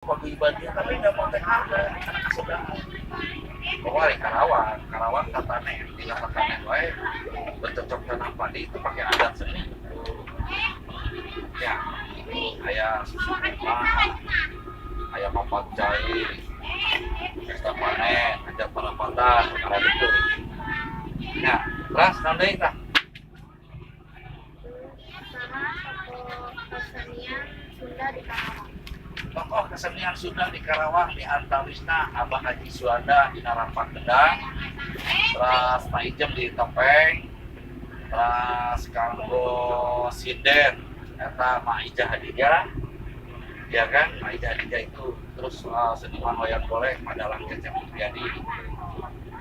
Pagibadian tapi nggak mau teh harga karena kesudahan. Bahwa di Karawang katanya di katanya wae bercocok tanam padi itu pakai adat seni. Ya, ayah susu kurma, ayah papat cair, pesta panen, ada penempatan, karena itu. Ya, terus nanti lah. Tokoh kesenian Sunda di Karawang. Tokoh kesenian Sunda di Karawang di antawisna Abah Haji Suwanda di Narapan Gedang, terus Pak Ijem di Topeng, terus kanggo sinden eta Mak Ija Hadijah, ya kan Mak Ija Hadijah itu, terus seniman wayang golek Madalang Cecep Mulyadi,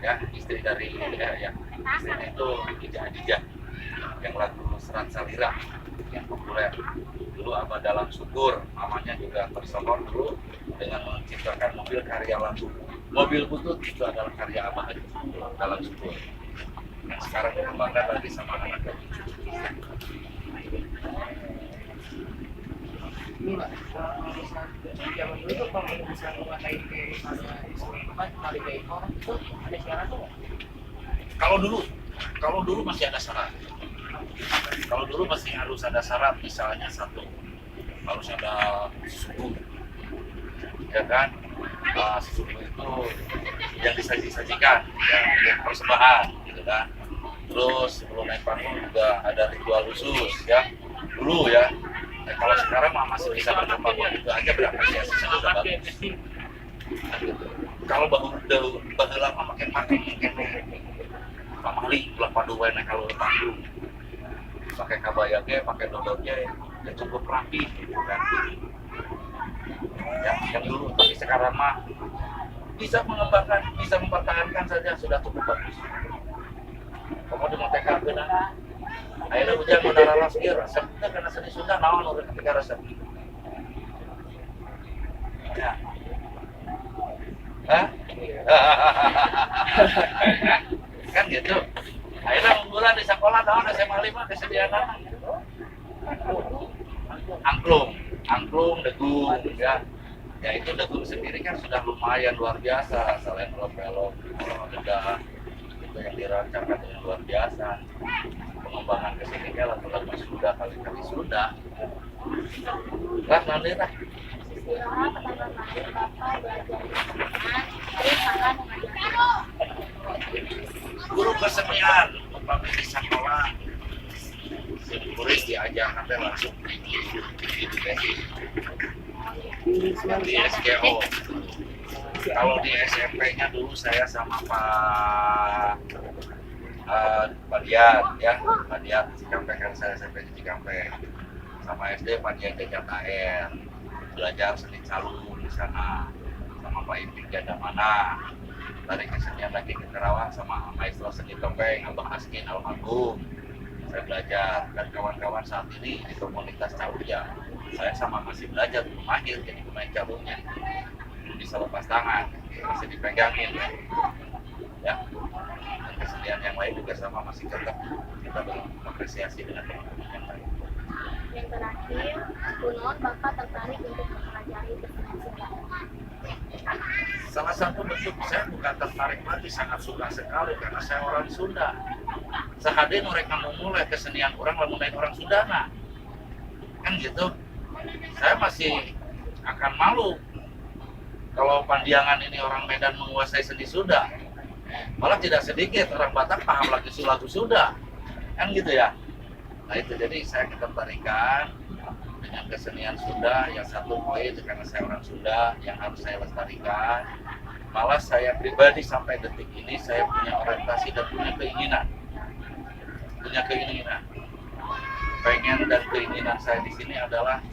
ya istri dari istrinya itu Ija Hadijah yang lagu Serat Salira yang populer. Dulu Abah Dalam Syukur, namanya juga tersohor dulu dengan menciptakan mobil karya lagu. Mobil butut itu adalah karya Abah Dalam Syukur. Yang sekarang dikembangkan lagi sama anak cucu. Ini Pak, kalau zaman dulu tuh kalau bisa menguasai ke misalnya kali ke impor itu ada syarat tuh nggak? Kalau dulu masih ada syarat. Kalau dulu masih harus ada syarat, misalnya satu harus ada suku, ya kan? Suku itu yang disajikan, yang persembahan, gitu kan? Terus sebelum naik panggung juga ada ritual khusus, ya. Dulu ya. Kalau sekarang mah masih bisa berkembang begitu aja berapresiasi sudah bagus. Kalau baheula mah makin pamali ulah padu wae kalau panggung. Pakai kabaya ge, pakai dodotnya ya cukup rapi gitu kan. Ya, yang dulu, tapi sekarang mah bisa mengembangkan, bisa mempertahankan saja sudah cukup bagus. Kemudian mau TK benar. Akhirnya hujan udara laras ieu resepnya karena seni Sunda naon urang ketika resep. Ya. Hah? Kan gitu. Akhirnya unggulan di sekolah tahun SMA 5 kesediaan angklung, degung, ya. Ya itu degung sendiri kan sudah lumayan luar biasa, selain belok-belok, dedah, itu yang dirancangkan dengan luar biasa. Pengembangan kesenian lagu-lagu Sunda kali-kali Sunda. Lah nanti lah. Istilah pertama kali Bapak belajar kesenian, terus Kakak mengajarkan. Guru kesenian umpamanya di sekolah murid diajar nanti langsung di SGO. Kalau di SMP-nya dulu saya sama Pak Dian, ya Pak Dian di Cikampek, kan saya SMP di Cikampek. Sama SD Pak Dian Jajat AR, belajar seni calung di sana sama Pak Iping Jadamana. Dari kesenian lagi ke Karawang sama maestro seni topeng Abang Askin Almarhum. Saya belajar, dan kawan-kawan saat ini di komunitas calung ya, saya sama masih belajar, belum mahir jadi pemain calungnya, belum bisa lepas tangan, masih dipegangin ya. Dan kesenian yang lain juga sama masih tetap kita mengapresiasi dengan teman-teman yang lain. Yang terakhir, kunon Bapak tertarik untuk mempelajari kesenian Sunda. Salah satu bentuk saya bukan tertarik lagi, sangat suka sekali karena saya orang Sunda. Sahade mereka memulai kesenian orang lamun orang Sundana. Kan gitu. Saya masih akan malu kalau Pandiangan ini orang Medan menguasai seni Sunda. Malah tidak sedikit orang Batak paham lagi lagu Sunda. Kan gitu ya. Nah itu jadi saya ketertarikan dengan kesenian Sunda. Yang satu poin karena saya orang Sunda yang harus saya lestarikan. Malah saya pribadi sampai detik ini saya punya orientasi dan punya keinginan. Pengen dan keinginan saya di sini adalah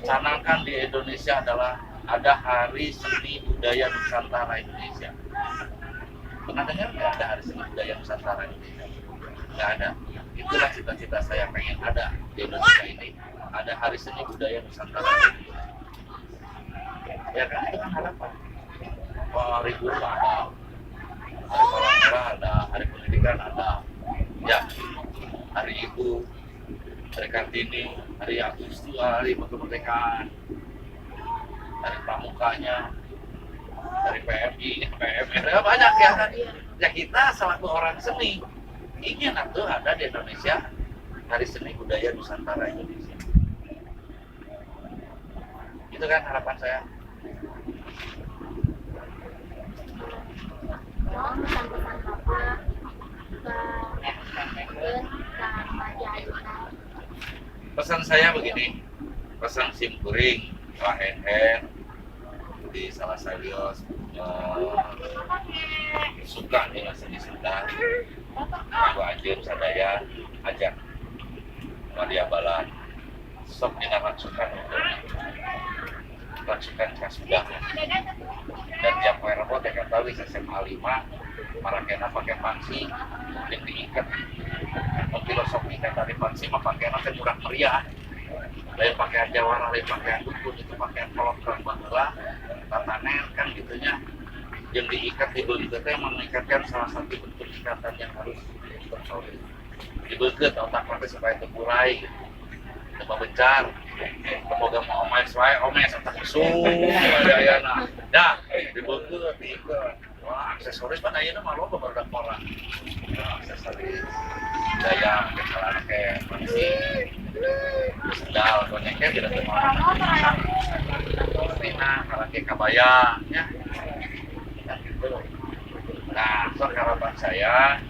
canangkan di Indonesia adalah ada Hari Seni Budaya Nusantara Indonesia. Pernah dengar nggak ada Hari Seni Budaya Nusantara Indonesia? Nggak ada. Itulah cita-cita saya pengen ada di Indonesia ini. Ada Hari Seni Budaya Nusantara Indonesia. Ya kan, itu kan harapan. Hari guru ada, hari olahraga ada, hari pendidikan ada, ya, hari ibu, hari Kartini, hari Agustus, hari kemerdekaan, dari pramukanya, dari PMI, PMR, ya banyak ya kan. Ya kita selaku orang seni ingin atuh ada di Indonesia Hari Seni Budaya Nusantara Indonesia. Itu kan harapan saya. Mohon pesan-pesan Bapak ke remaja Ayuna. Pesan saya begini, pesan simkuring, hen di salah salios suka dengan seni Sunda, aku anjir sadaya ajak Maria Balan, sok dina rangsukan untuk rangsukan Kasunda. Dan tiap poe Rebo teh kata wis SMA 5 marakena pakai panci yang diikat. Filosofi kata di panci mah pakaian teh murah meriah. Lain pakaian jawara, lain pakaian dukun, itu pakaian kolot kerang baheula, tatanen kan gitunya. Yang diikat di beungeut teh mengikatkan salah satu bentuk ikatan yang harus tersolid. Di beungeut otak mah supaya terkurai, teu bencar. Semoga mau omes wae, omes otak mesum ayana. Dah, di beungeut diikat. Wah, aksesoris pan ayeuna mah loba barudak orang. Aksesoris daya kesalahan kayak panci, sendal, konyeknya tidak terima. Rina, kalake kabaya, ya. Nah, so harapan saya,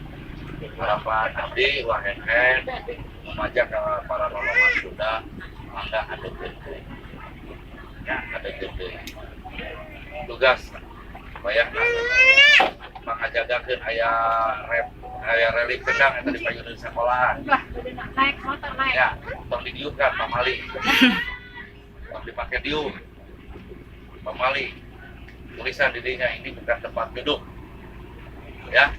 harapan abdi, wahen mengajak para loloman Sunda, mangga ada gede, ya ada gede. Tugas supaya mengajagakeun aya relik pedang yang tadi payun di sekolahan. Naik motor naik. Ya, tong didiukan pamali. Tong dipakai diuk. Pamali. Tulisan dirinya ini bukan tempat duduk. Ya.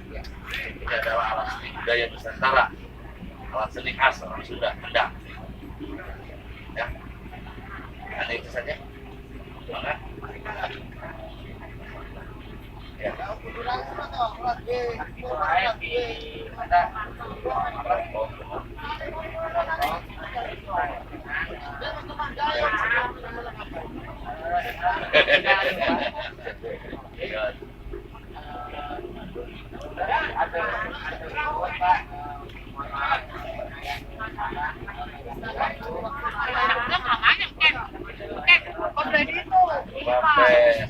Ini adalah alat seni budaya Nusantara. Alat seni khas orang Sunda, Kendang. Ya. Ada itu saja. Semangat. Ya. Bapak